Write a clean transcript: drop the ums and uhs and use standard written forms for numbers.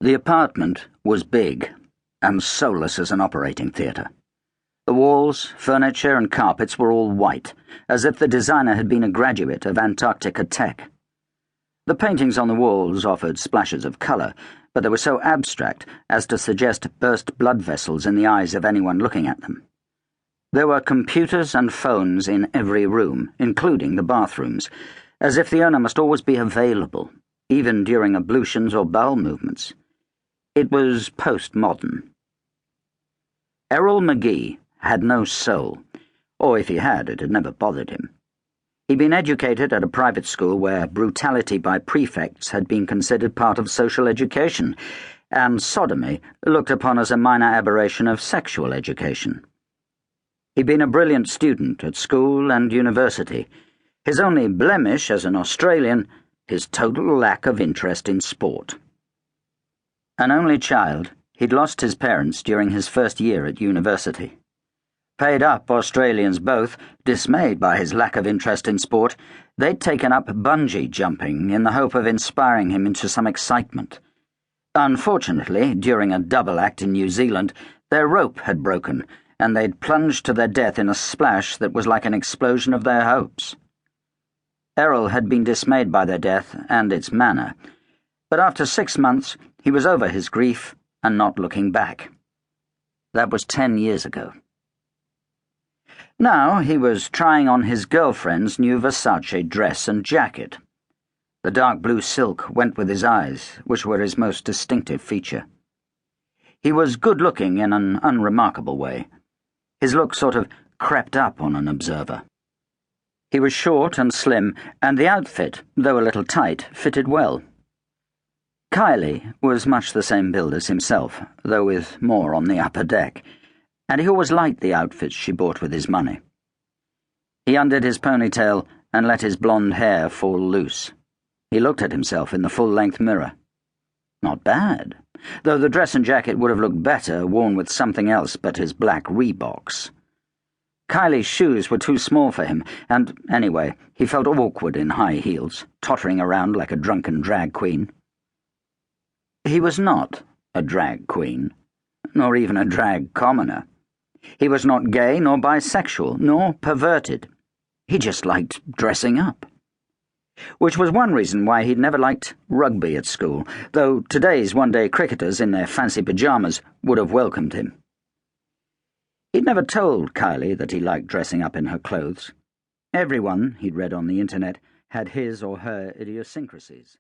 The apartment was big and soulless as an operating theatre. The walls, furniture and carpets were all white, as if the designer had been a graduate of Antarctica Tech. The paintings on the walls offered splashes of colour, but they were so abstract as to suggest burst blood vessels in the eyes of anyone looking at them. There were computers and phones in every room, including the bathrooms, as if the owner must always be available, even during ablutions or bowel movements. It was postmodern. Errol McGee had no soul, or if he had, it had never bothered him. He'd been educated at a private school where brutality by prefects had been considered part of social education, and sodomy looked upon as a minor aberration of sexual education. He'd been a brilliant student at school and university. His only blemish as an Australian, his total lack of interest in sport. An only child, he'd lost his parents during his first year at university. Paid up Australians both, dismayed by his lack of interest in sport, they'd taken up bungee jumping in the hope of inspiring him into some excitement. Unfortunately, during a double act in New Zealand, their rope had broken, and they'd plunged to their death in a splash that was like an explosion of their hopes. Errol had been dismayed by their death and its manner, but after 6 months he was over his grief and not looking back. That was 10 years ago. Now he was trying on his girlfriend's new Versace dress and jacket. The dark blue silk went with his eyes, which were his most distinctive feature. He was good-looking in an unremarkable way. His look sort of crept up on an observer. He was short and slim, and the outfit, though a little tight, fitted well. Kylie was much the same build as himself, though with more on the upper deck, and he always liked the outfits she bought with his money. He undid his ponytail and let his blonde hair fall loose. He looked at himself in the full-length mirror. Not bad, though the dress and jacket would have looked better worn with something else but his black Reeboks. Kylie's shoes were too small for him, and, anyway, he felt awkward in high heels, tottering around like a drunken drag queen. He was not a drag queen, nor even a drag commoner. He was not gay nor bisexual, nor perverted. He just liked dressing up. Which was one reason why he'd never liked rugby at school, though today's one-day cricketers in their fancy pyjamas would have welcomed him. He'd never told Kylie that he liked dressing up in her clothes. Everyone, he'd read on the internet, had his or her idiosyncrasies.